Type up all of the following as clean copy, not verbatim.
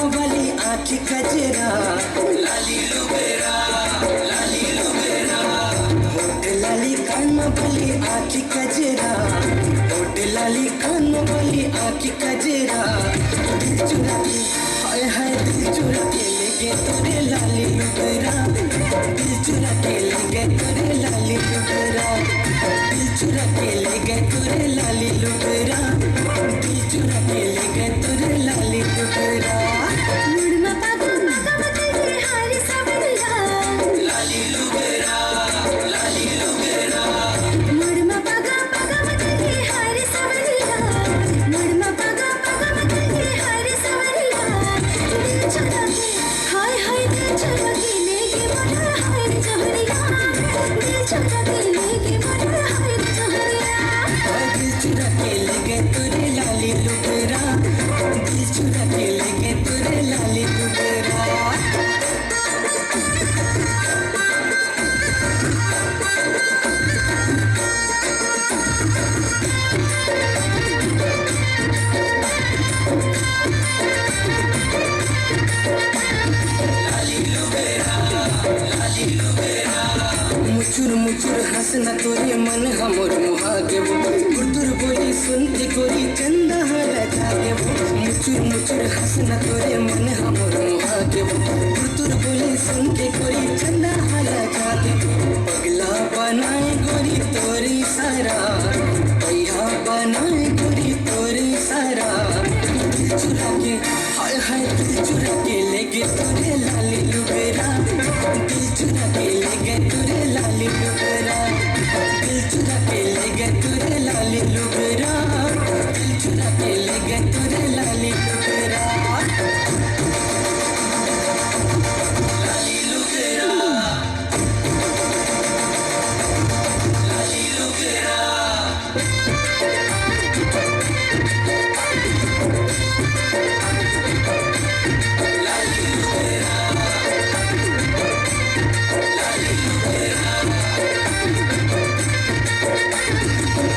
कानों वाली आँखी कजरा, लाली लुबेरा, लाली लुबेरा, होठ लाली कानों वाली आँखी कजरा, होठ लाली कानों वाली आँखी कजरा। दिल चुरा के हाय हाय दिल चुरा के ले गए तोरे लाली लुबेरा, दिल चुरा के ले गए तोरे लाली लुबेरा, दिल चुरा के ले गए तोरे लाली लुबेरा, दिल चुरा के ले गए तोरे लाली लुबेरा। मुड़मा पागल तेरी हारी सावरिया, लाली लुबेरा, लाली लुबेरा, मुड़मा पागल तेरी हारी सावरिया, मुड़मा पागल तेरी हारी सावरिया। दिल चुरा के हाय हाय दिल चुरा के ले गए मोरा हाय रे जोहरिया, दिल चुरा के ले गए मोरा हाय रे जोहरिया। दिल चुरा के ले गए तोरे लाली लुबेरा, दिल चुरा के ले गए तोरे लाली लुबेरा। लाली लुबेरा, लाली लुबेरा, मुचुर मुचुर हंसना तोरे मन हमर मुहा देबो, गुरदुर बोली सुनते गोरी चंदा लगा देबो। मुचुर मुचुर हंसना तोरे मन हमर मुहा देबो, गुरदुर बोली सुनते गोरी चंदा लगा देबो। पगला बनाए गोरी तोरी सारा, पैया बनाए गोरी तोरी सारा। दिल चुरा के हाय हाय दिल चुरा के ले गए तोरे लाली लुबेरा, दिल चुरा के ले गए तोरे लाली लुबेरा, दिल चुरा के ले गए तोरे लाली लुबेरा, दिल चुरा के ले गए तोरे लाली लुबेरा। लाली लुबेरा, लाली लुबेरा, लाली लुबेरा, लाली लुबेरा,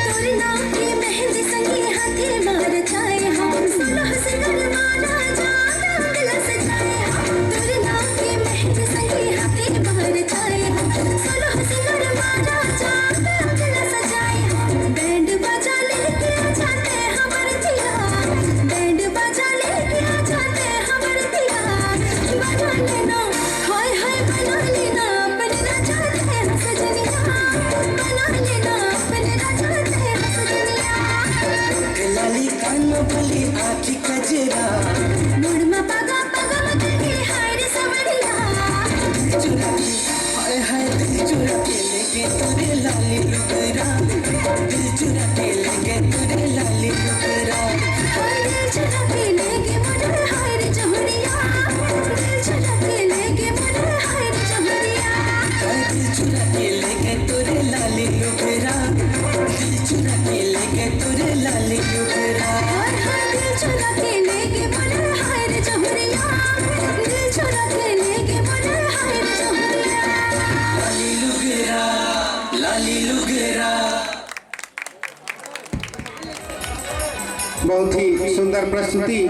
तोरे नाम की मेहंदी संगी हाथे मार जाए हम, सुलह सिंगर माला जाना दिल सजाए हम। तोरे नाम की मेहंदी संगी हाथे मार जाए हम, सुलह सिंगर माला जाना दिल सजाए हम। बैंड बजा लेके आ जाते हमर पिया, बैंड बजा लेके आ जाते हमर पिया। बना लेना हाय हाय बना लेना अपने राजा है सजनिया, बना लेना अपने राजा है सजनिया। लाली कानों वाली आँखी कजरा, मुड़मा पागा तेरी हाय रे सावरिया, चुरा के हाय हाय दिल चुरा के ले गए तोरे लाली लुबेरा, दिल चुरा के ले गए तोरे लाली लुबेरा। हाय दिल चुरा के ले गए मोरा हाय रे जोहरिया, दिल चुरा के ले गए मोरा हाय रे जोहरिया। दिल चुरा के ले गए तोरे लाली लुबेरा, दिल चुरा के ले गए तोरे लाली लुबेरा। हाय हाय दिल चुरा के ले गए मोरा हाय रे जोहरिया, दिल चुरा के ले गए मोरा हाय रे जोहरिया। लाली लुबेरा, लाली लुबेरा। बहुत ही सुंदर प्रस्तुति।